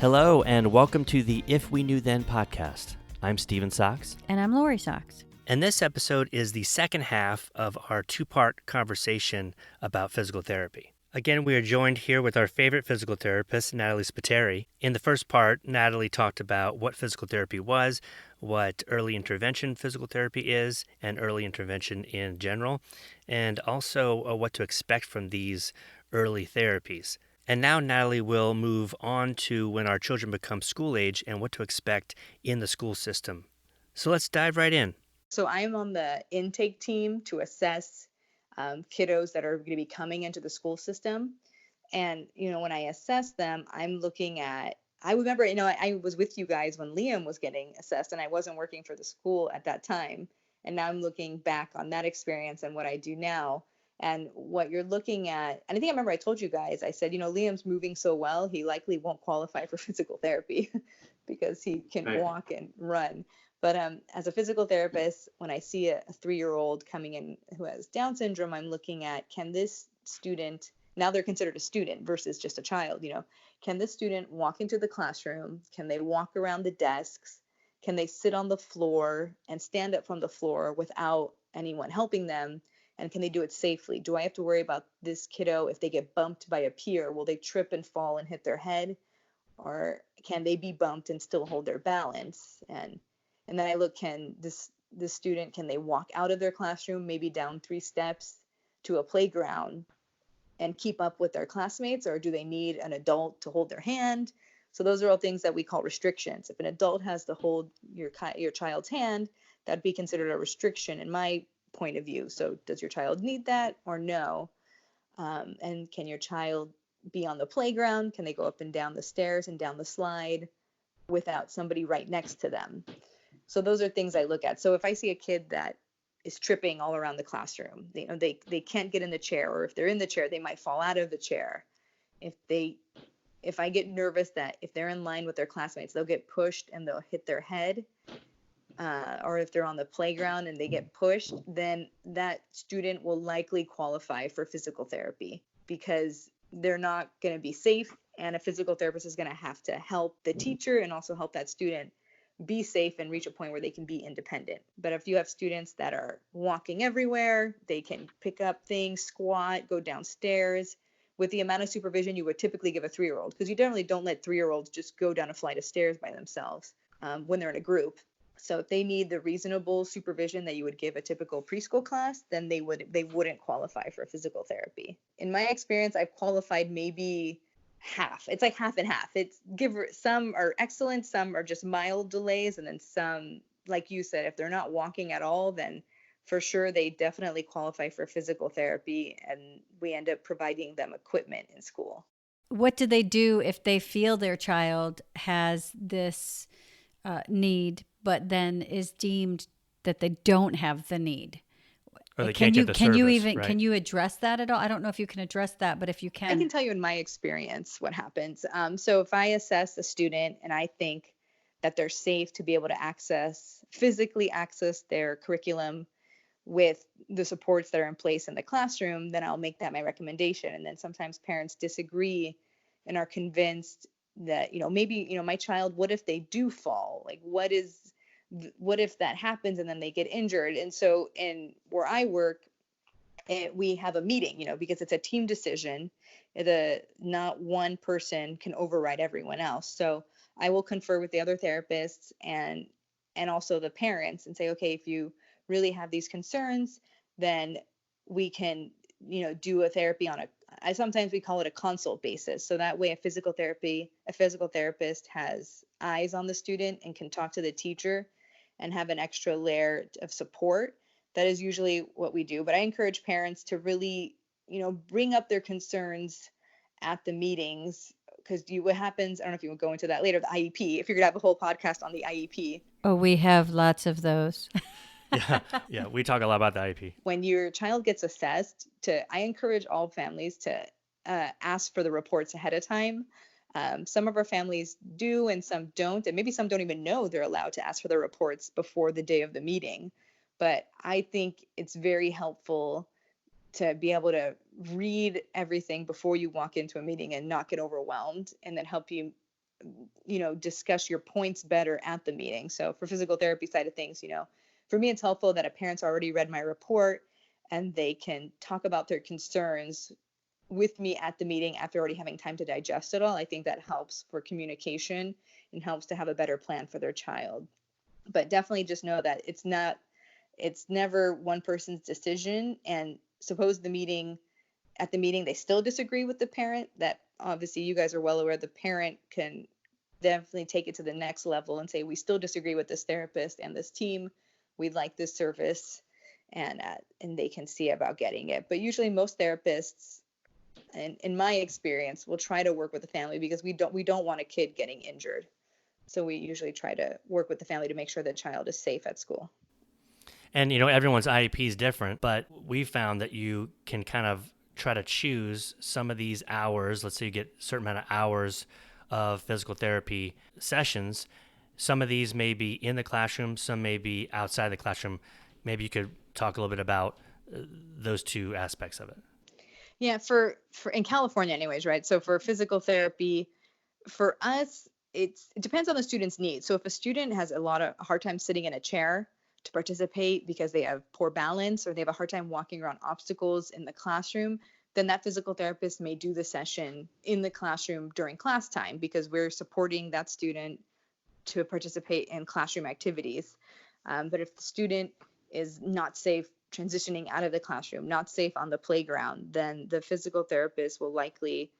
Hello, and welcome to the If We Knew Then podcast. I'm Steven Sachs. And I'm Lori Sachs. And this episode is the second half of our two-part conversation about physical therapy. Again, we are joined here with our favorite physical therapist, Natalie Spiteri. In the first part, Natalie talked about what physical therapy was, what early intervention physical therapy is, and early intervention in general, and also what to expect from these early therapies. And now Natalie will move on to when our children become school age and what to expect in the school system. So let's dive right in. So I'm on the intake team to assess kiddos that are going to be coming into the school system. And, when I assess them, I'm looking at, I remember, I was with you guys when Liam was getting assessed and I wasn't working for the school at that time. And now I'm looking back on that experience and what I do now. And what you're looking at, and I think I remember I told you guys, I said, Liam's moving so well, he likely won't qualify for physical therapy because he can walk and run. But as a physical therapist, when I see a 3-year-old coming in who has Down syndrome, I'm looking at, can this student, now they're considered a student versus just a child, can this student walk into the classroom? Can they walk around the desks? Can they sit on the floor and stand up from the floor without anyone helping them? And can they do it safely? Do I have to worry about this kiddo if they get bumped by a peer? Will they trip and fall and hit their head? Or can they be bumped and still hold their balance? And then I look, can this student, can they walk out of their classroom, maybe down 3 steps to a playground and keep up with their classmates? Or do they need an adult to hold their hand? So those are all things that we call restrictions. If an adult has to hold your child's hand, that'd be considered a restriction in my point of view. So does your child need that or no? And can your child be on the playground? Can they go up and down the stairs and down the slide without somebody right next to them? So those are things I look at. So if I see a kid that is tripping all around the classroom, they can't get in the chair, or if they're in the chair, they might fall out of the chair. If I get nervous that if they're in line with their classmates, they'll get pushed and they'll hit their head, or if they're on the playground and they get pushed, then that student will likely qualify for physical therapy because they're not going to be safe, and a physical therapist is going to have to help the teacher and also help that student be safe and reach a point where they can be independent. But if you have students that are walking everywhere, they can pick up things, squat, go downstairs, with the amount of supervision you would typically give a 3-year-old, because you generally don't let 3-year-olds just go down a flight of stairs by themselves when they're in a group. So if they need the reasonable supervision that you would give a typical preschool class, then they wouldn't qualify for physical therapy. In my experience, I've qualified maybe half. It's like half and half. Some are excellent, some are just mild delays, and then some, like you said, if they're not walking at all, then for sure they definitely qualify for physical therapy, and we end up providing them equipment in school. What do they do if they feel their child has this need, but then is deemed that they don't have the need? Or they can't get the service, right? Can you address that at all? I don't know if you can address that, but if you can. I can tell you in my experience what happens. So if I assess a student and I think that they're safe to be able to physically access their curriculum with the supports that are in place in the classroom, then I'll make that my recommendation. And then sometimes parents disagree and are convinced that, maybe, my child, what if they do fall? Like, what if that happens and then they get injured? And so where I work, we have a meeting, because it's a team decision. Not one person can override everyone else. So I will confer with the other therapists and also the parents and say, okay, if you really have these concerns, then we can, do a therapy sometimes we call it a consult basis. So that way a physical therapist has eyes on the student and can talk to the teacher and have an extra layer of support. That is usually what we do. But I encourage parents to really, bring up their concerns at the meetings, because what happens, I don't know if you will go into that later, the IEP, if you're going to have a whole podcast on the IEP. Oh, we have lots of those. Yeah, we talk a lot about the IEP. When your child gets assessed, I encourage all families to ask for the reports ahead of time. Some of our families do and some don't, and maybe some don't even know they're allowed to ask for the reports before the day of the meeting. But I think it's very helpful to be able to read everything before you walk into a meeting and not get overwhelmed, and then help you discuss your points better at the meeting. So for physical therapy side of things, for me, it's helpful that a parent's already read my report and they can talk about their concerns with me at the meeting after already having time to digest it all. I think that helps for communication and helps to have a better plan for their child. But definitely just know that it's never one person's decision. And suppose at the meeting they still disagree with the parent, that obviously you guys are well aware the parent can definitely take it to the next level and say, we still disagree with this therapist and this team. We'd like this service, and they can see about getting it. But usually most therapists, and in my experience, will try to work with the family because we don't want a kid getting injured. So we usually try to work with the family to make sure the child is safe at school. And, everyone's IEP is different, but we found that you can kind of try to choose some of these hours. Let's say you get a certain amount of hours of physical therapy sessions. Some of these may be in the classroom, some may be outside the classroom. Maybe you could talk a little bit about those two aspects of it. Yeah, for in California anyways, right? So for physical therapy, for us, it depends on the student's needs. So if a student has a hard time sitting in a chair to participate because they have poor balance or they have a hard time walking around obstacles in the classroom, then that physical therapist may do the session in the classroom during class time because we're supporting that student to participate in classroom activities. But if the student is not safe transitioning out of the classroom, not safe on the playground, then the physical therapist will likely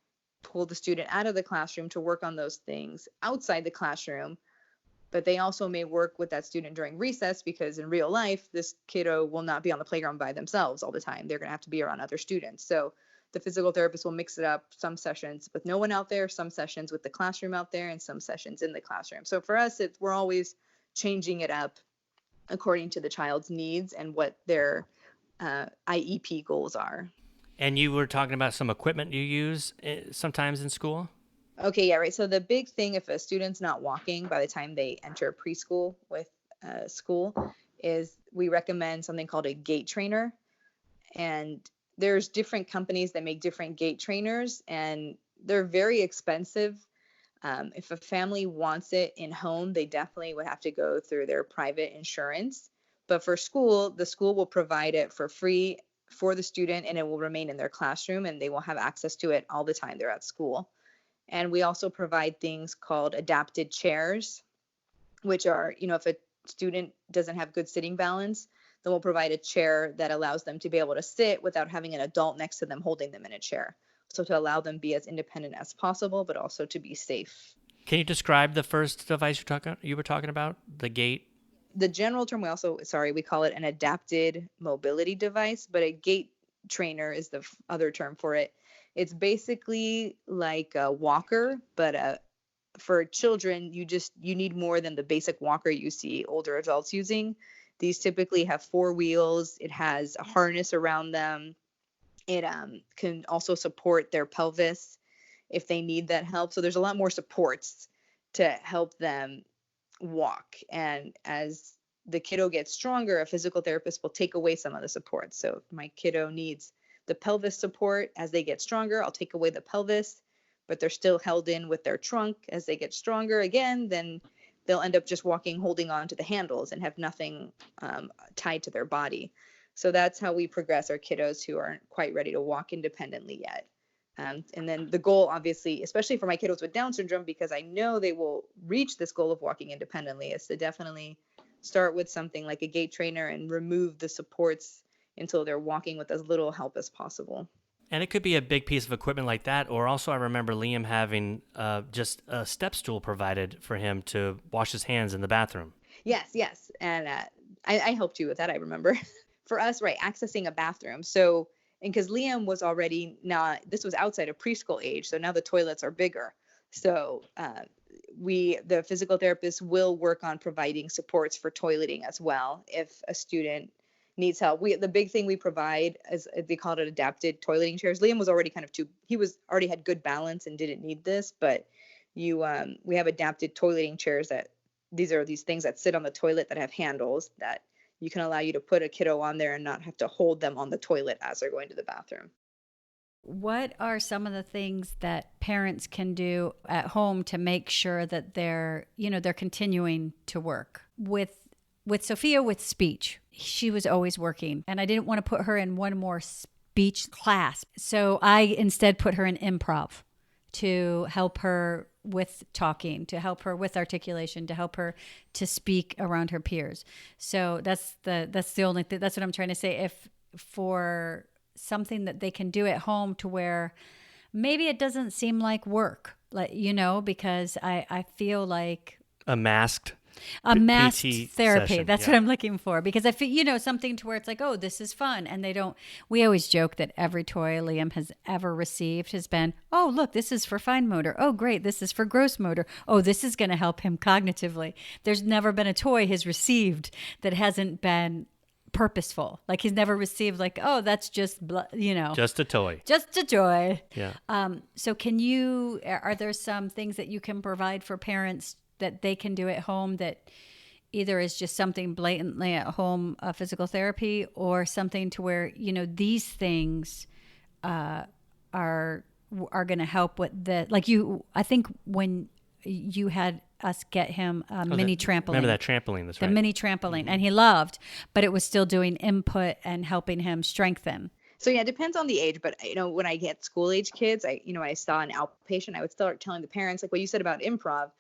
pull the student out of the classroom to work on those things outside the classroom. But they also may work with that student during recess because in real life, this kiddo will not be on the playground by themselves all the time. They're going to have to be around other students. So the physical therapist will mix it up, some sessions with no one out there, some sessions with the classroom out there, and some sessions in the classroom. So for us, we're always changing it up according to the child's needs and what their IEP goals are. And you were talking about some equipment you use sometimes in school? Okay, yeah, right. So the big thing, if a student's not walking by the time they enter preschool with school, is we recommend something called a gait trainer. And there's different companies that make different gait trainers, and they're very expensive. If a family wants it in home, they definitely would have to go through their private insurance. But for school, the school will provide it for free for the student, and it will remain in their classroom, and they will have access to it all the time they're at school. And we also provide things called adapted chairs, which are, if a student doesn't have good sitting balance, then we'll provide a chair that allows them to be able to sit without having an adult next to them holding them in a chair. So to allow them be as independent as possible, but also to be safe. Can you describe the first device you were talking about, the gait? The general term, we call it an adapted mobility device, but a gait trainer is the other term for it. It's basically like a walker, but for children, you need more than the basic walker you see older adults using. These typically have 4 wheels. It has a harness around them. It can also support their pelvis if they need that help. So there's a lot more supports to help them walk. And as the kiddo gets stronger, a physical therapist will take away some of the support. So if my kiddo needs the pelvis support as they get stronger, I'll take away the pelvis, but they're still held in with their trunk. As they get stronger again, then they'll end up just walking, holding on to the handles and have nothing tied to their body. So that's how we progress our kiddos who aren't quite ready to walk independently yet. And then the goal, obviously, especially for my kiddos with Down syndrome, because I know they will reach this goal of walking independently, is to definitely start with something like a gait trainer and remove the supports until they're walking with as little help as possible. And it could be a big piece of equipment like that, or also I remember Liam having just a step stool provided for him to wash his hands in the bathroom. Yes. And I helped you with that, I remember. For us, right, accessing a bathroom. So, and because Liam was already this was outside of preschool age, so now the toilets are bigger. So the physical therapist will work on providing supports for toileting as well if a student needs help. The big thing we provide is, they call it adapted toileting chairs. Liam was already already had good balance and didn't need this, but we have adapted toileting chairs these are these things that sit on the toilet that have handles that you can allow you to put a kiddo on there and not have to hold them on the toilet as they're going to the bathroom. What are some of the things that parents can do at home to make sure that they're continuing to work? With Sophia, with speech, she was always working, and I didn't want to put her in one more speech class. So I instead put her in improv to help her with talking, to help her with articulation, to help her to speak around her peers. So that's the only thing. That's what I'm trying to say. If for something that they can do at home to where maybe it doesn't seem like work, because I feel like A masked masked therapy. session, That's yeah. what I'm looking for, because I feel, something to where it's like, oh, this is fun. And we always joke that every toy Liam has ever received has been, oh, look, this is for fine motor. Oh, great. This is for gross motor. Oh, this is going to help him cognitively. There's never been a toy he's received that hasn't been purposeful. Like he's never received like, oh, that's just, Just a toy. just a toy. Yeah. So are there some things that you can provide for parents that they can do at home that either is just something blatantly at home, physical therapy, or something to where, these things are going to help with I think when you had us get him a mini trampoline. Remember that trampoline? That's the right. mini trampoline, and he loved, but it was still doing input and helping him strengthen. So yeah, it depends on the age, but when I get school age kids, I saw an outpatient, I would start telling the parents, like what you said about improv,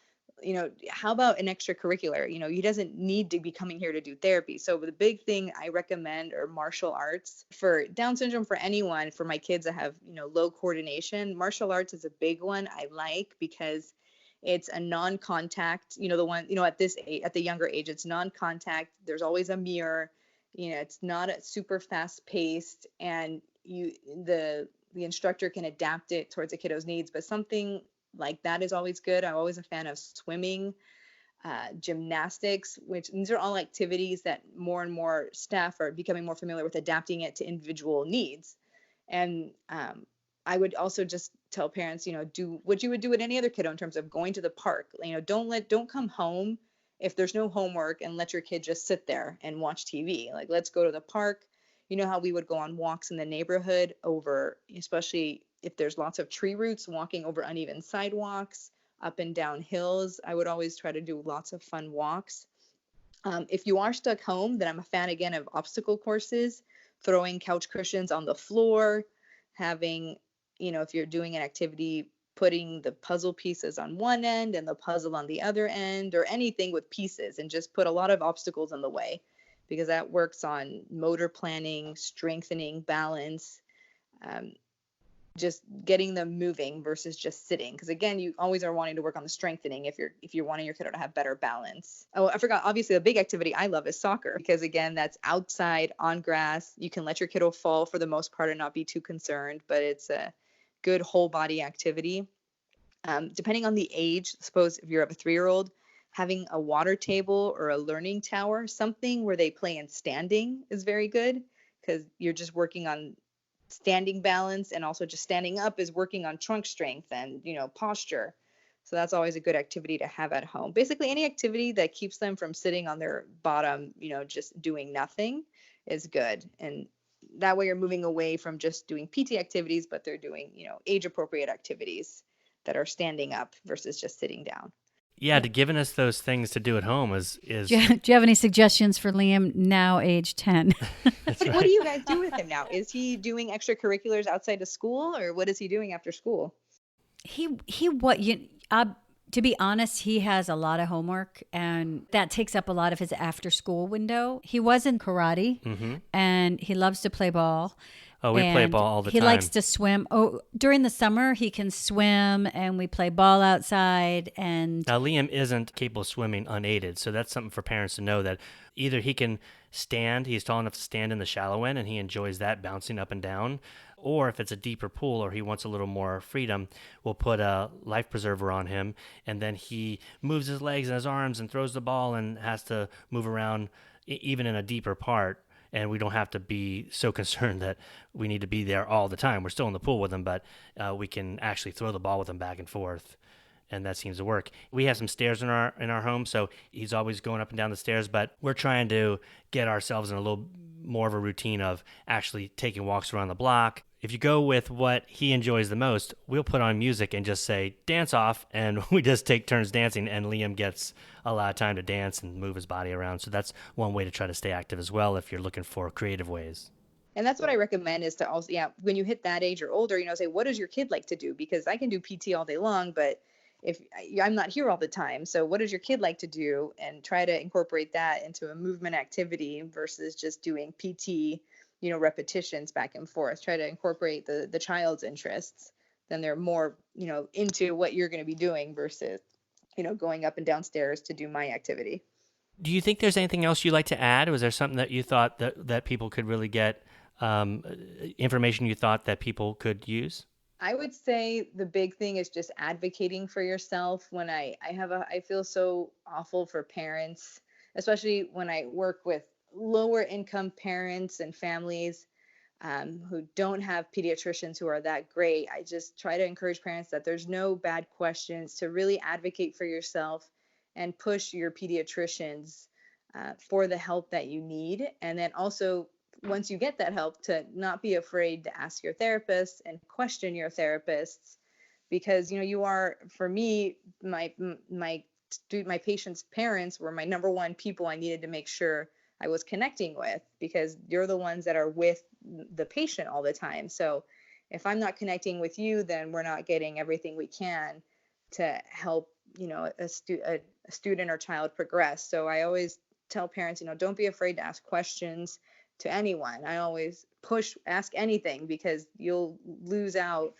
how about an extracurricular? He doesn't need to be coming here to do therapy. So the big thing I recommend are martial arts for Down syndrome, for anyone, for my kids that have, low coordination. Martial arts is a big one I like because it's a non-contact, the one, at this age, at the younger age, it's non-contact. There's always a mirror, it's not a super fast paced, and the instructor can adapt it towards the kiddo's needs, but something like that is always good. I'm always a fan of swimming, gymnastics, which these are all activities that more and more staff are becoming more familiar with adapting it to individual needs. And I would also just tell parents, do what you would do with any other kiddo in terms of going to the park. Don't come home if there's no homework and let your kid just sit there and watch TV. Like, let's go to the park. You know how we would go on walks in the neighborhood especially if there's lots of tree roots, walking over uneven sidewalks, up and down hills. I would always try to do lots of fun walks. If you are stuck home, then I'm a fan again of obstacle courses, throwing couch cushions on the floor, having, if you're doing an activity, putting the puzzle pieces on one end and the puzzle on the other end, or anything with pieces, and just put a lot of obstacles in the way, because that works on motor planning, strengthening, balance, just getting them moving versus just sitting. Because again, you always are wanting to work on the strengthening if you're wanting your kiddo to have better balance. Oh, I forgot. Obviously, the big activity I love is soccer, because again, that's outside on grass. You can let your kiddo fall for the most part and not be too concerned, but it's a good whole body activity. Depending on the age, suppose if you're of a 3-year-old, having a water table or a learning tower, something where they play in standing, is very good, because you're just working on standing balance, and also just standing up is working on trunk strength and posture. So that's always a good activity to have at home. Basically, any activity that keeps them from sitting on their bottom, just doing nothing, is good. And that way you're moving away from just doing PT activities, but they're doing age appropriate activities that are standing up versus just sitting down. Yeah, to giving us those things to do at home is Do you have any suggestions for Liam, now age 10? What do you guys do with him now? Is he doing extracurriculars outside of school, or what is he doing after school? To be honest, he has a lot of homework, and that takes up a lot of his after school window. He was in karate, and he loves to play ball. Oh, we play ball all the time. He likes to swim. Oh, during the summer, he can swim, and we play ball outside. And now Liam isn't capable of swimming unaided, so that's something for parents to know, that either he can stand, he's tall enough to stand in the shallow end, and he enjoys that, bouncing up and down, or if it's a deeper pool or he wants a little more freedom, we'll put a life preserver on him, and then he moves his legs and his arms and throws the ball and has to move around even in a deeper part. And we don't have to be so concerned that we need to be there all the time. We're still in the pool with him, but we can actually throw the ball with him back and forth, and that seems to work. We have some stairs in our home, so he's always going up and down the stairs, but we're trying to get ourselves in a little more of a routine of actually taking walks around the block. if you go with what he enjoys the most, we'll put on music and just say, dance off. And we just take turns dancing. And Liam gets a lot of time to dance and move his body around. So that's one way to try to stay active as well if you're looking for creative ways. And that's what I recommend is to also, yeah, when you hit that age or older, say, what does your kid like to do? Because I can do PT all day long, but if I'm not here all the time, so what does your kid like to do? And try to incorporate that into a movement activity versus just doing PT, repetitions back and forth. Try to incorporate the child's interests. Then they're more, into what you're going to be doing versus, going up and downstairs to do my activity. Do you think there's anything else you'd like to add? Was there something that you thought that people could really get, information you thought that people could use? I would say the big thing is just advocating for yourself. When I feel so awful for parents, especially when I work with lower income parents and families who don't have pediatricians who are that great. I just try to encourage parents that there's no bad questions, to really advocate for yourself and push your pediatricians for the help that you need. And then also, once you get that help, to not be afraid to ask your therapist and question your therapists, because you are, for me, my patient's parents were my number one people I needed to make sure I was connecting with, because you're the ones that are with the patient all the time. So if I'm not connecting with you, then we're not getting everything we can to help a student or child progress. So I always tell parents, don't be afraid to ask questions to anyone. I always ask anything, because you'll lose out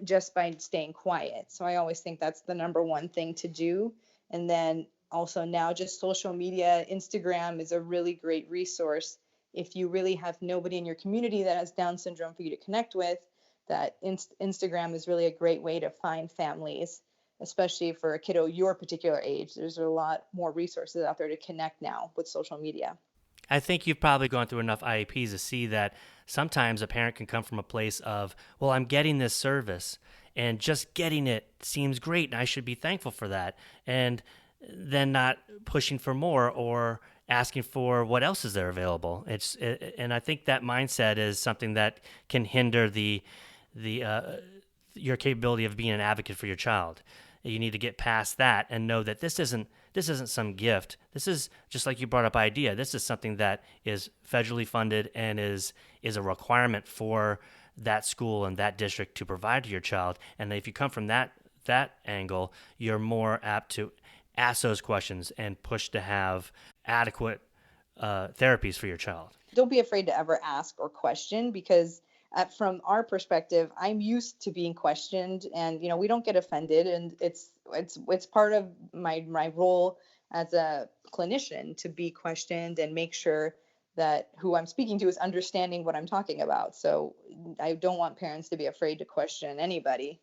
just by staying quiet. So I always think that's the number one thing to do. And then also now, just social media, Instagram is a really great resource. If you really have nobody in your community that has Down syndrome for you to connect with, that Instagram is really a great way to find families, especially for a kiddo your particular age. There's a lot more resources out there to connect now with social media. I think you've probably gone through enough IEPs to see that sometimes a parent can come from a place of, well, I'm getting this service and just getting it seems great and I should be thankful for that. And then not pushing for more or asking for what else is there available. And I think that mindset is something that can hinder your capability of being an advocate for your child. You need to get past that and know that this isn't some gift. This is, just like you brought up IDEA, this is something that is federally funded and is a requirement for that school and that district to provide to your child. And if you come from that angle, you're more apt to ask those questions and push to have adequate therapies for your child. Don't be afraid to ever ask or question, because from our perspective, I'm used to being questioned, and we don't get offended, and it's part of my role as a clinician to be questioned and make sure that who I'm speaking to is understanding what I'm talking about. So I don't want parents to be afraid to question anybody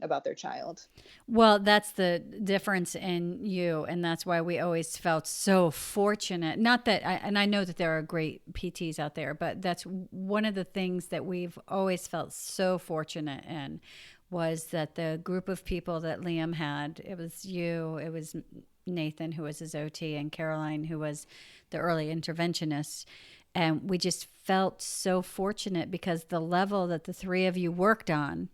about their child. Well, that's the difference in you, and that's why we always felt so fortunate. Not that, and I know that there are great PTs out there, but that's one of the things that we've always felt so fortunate in, was that the group of people that Liam had, it was you, it was Nathan, who was his OT, and Caroline, who was the early interventionist. And we just felt so fortunate because the level that the three of you worked on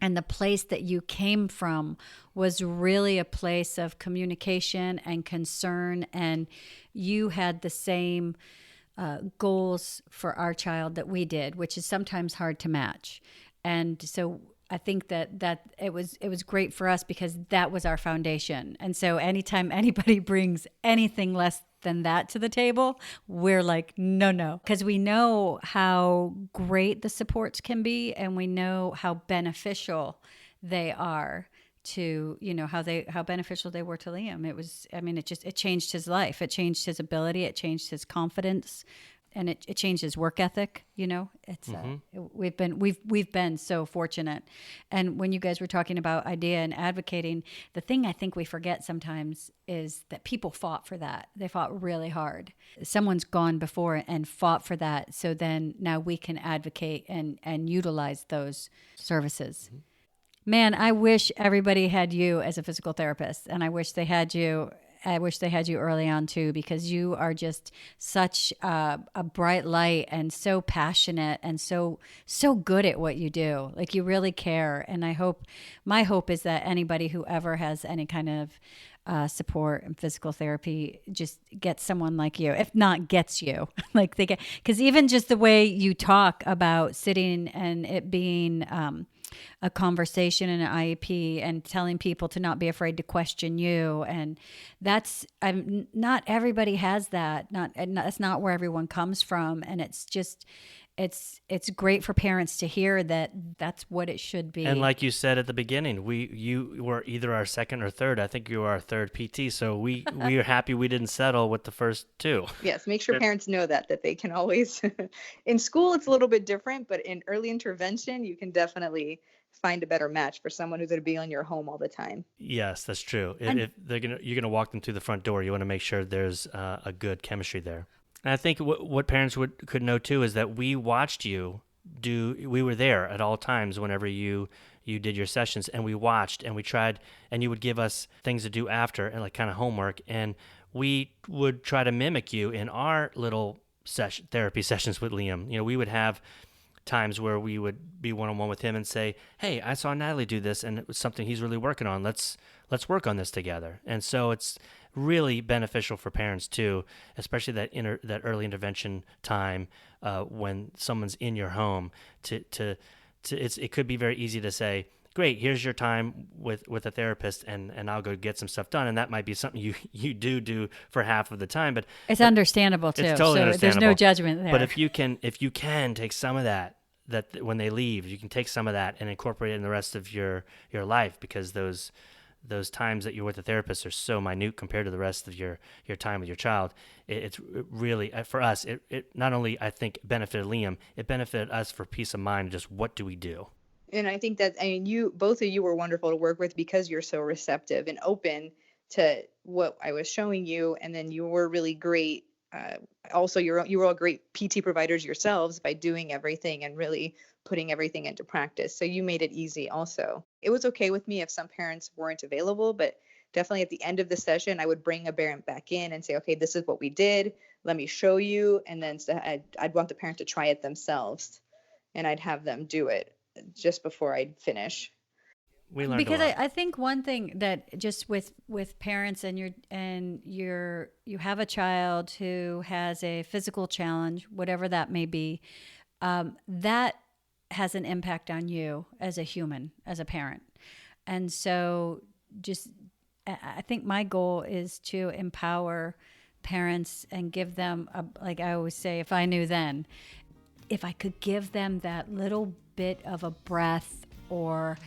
and the place that you came from was really a place of communication and concern. And you had the same goals for our child that we did, which is sometimes hard to match. And so I think that it was great for us because that was our foundation. And so anytime anybody brings anything less than that to the table, we're like, no, because we know how great the supports can be, and we know how beneficial they are to, how beneficial they were to Liam. It changed his life. It changed his ability. It changed his confidence. And it changed his work ethic. It's we've been so fortunate. And when you guys were talking about IDEA and advocating, the thing I think we forget sometimes is that people fought for that. They fought really hard. Someone's gone before and fought for that. So then now we can advocate and utilize those services. Man, I wish everybody had you as a physical therapist, and I wish they had you I wish they had you early on too, because you are just such a bright light and so passionate and so good at what you do. Like, you really care. And my hope is that anybody who ever has any kind of support and physical therapy just gets someone like you, if not gets you. Like, they get, because even just the way you talk about sitting and it being a conversation and an IEP and telling people to not be afraid to question you. And that's, not everybody has that. That's not where everyone comes from. And it's just, it's great for parents to hear that that's what it should be. And like you said at the beginning, you were either our second or third. I think you were our third PT. So we are happy we didn't settle with the first two. Yes, make sure parents know that they can always, in school it's a little bit different, but in early intervention, you can definitely find a better match for someone who's going to be on your home all the time. Yes, that's true. If you're gonna walk them through the front door, you want to make sure there's a good chemistry there. And I think what parents could know too is that we watched you we were there at all times whenever you did your sessions, and we watched and we tried, and you would give us things to do after and like kind of homework, and we would try to mimic you in our little therapy sessions with Liam. We would have times where we would be one-on-one with him and say, hey, I saw Natalie do this and it was something he's really working on. Let's work on this together. And so it's really beneficial for parents too, especially that early intervention time when someone's in your home. It could be very easy to say, great, here's your time with a therapist, and I'll go get some stuff done. And that might be something you do for half of the time, but it's understandable too. It's totally understandable. There's no judgment there. But if you can take some of that when they leave, you can take some of that and incorporate it in the rest of your life, because those times that you're with a therapist are so minute compared to the rest of your time with your child. It's really, for us, it not only, I think, benefited Liam, it benefited us for peace of mind. Just what do we do? And I think that, both of you were wonderful to work with because you're so receptive and open to what I was showing you. And then you were really great. Also, you were all great PT providers yourselves by doing everything and really putting everything into practice. So you made it easy also. It was okay with me if some parents weren't available, but definitely at the end of the session, I would bring a parent back in and say, okay, this is what we did. Let me show you. And then I'd want the parent to try it themselves, and I'd have them do it just before I'd finish. We learned because a lot. I think one thing that just with parents and you have a child who has a physical challenge, whatever that may be, that has an impact on you as a human, as a parent. And so I think my goal is to empower parents and give them, like I always say, if I knew then, if I could give them that little bit of a breath or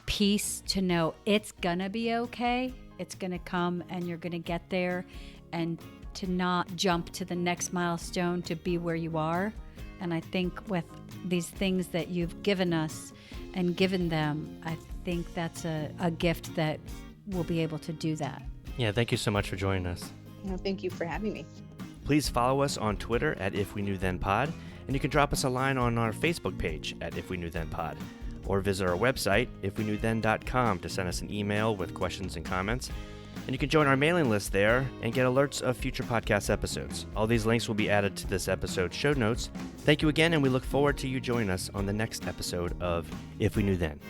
peace to know it's gonna be okay, it's gonna come and you're gonna get there, and to not jump to the next milestone to be where you are. And I think with these things that you've given us and given them, I think that's a gift that we'll be able to do that. Yeah, thank you so much for joining us. No, thank you for having me. Please follow us on Twitter at If We Knew Then Pod, and you can drop us a line on our Facebook page at If We Knew Then Pod, or visit our website, ifweknewthen.com, to send us an email with questions and comments. And you can join our mailing list there and get alerts of future podcast episodes. All these links will be added to this episode's show notes. Thank you again, and we look forward to you joining us on the next episode of If We Knew Then.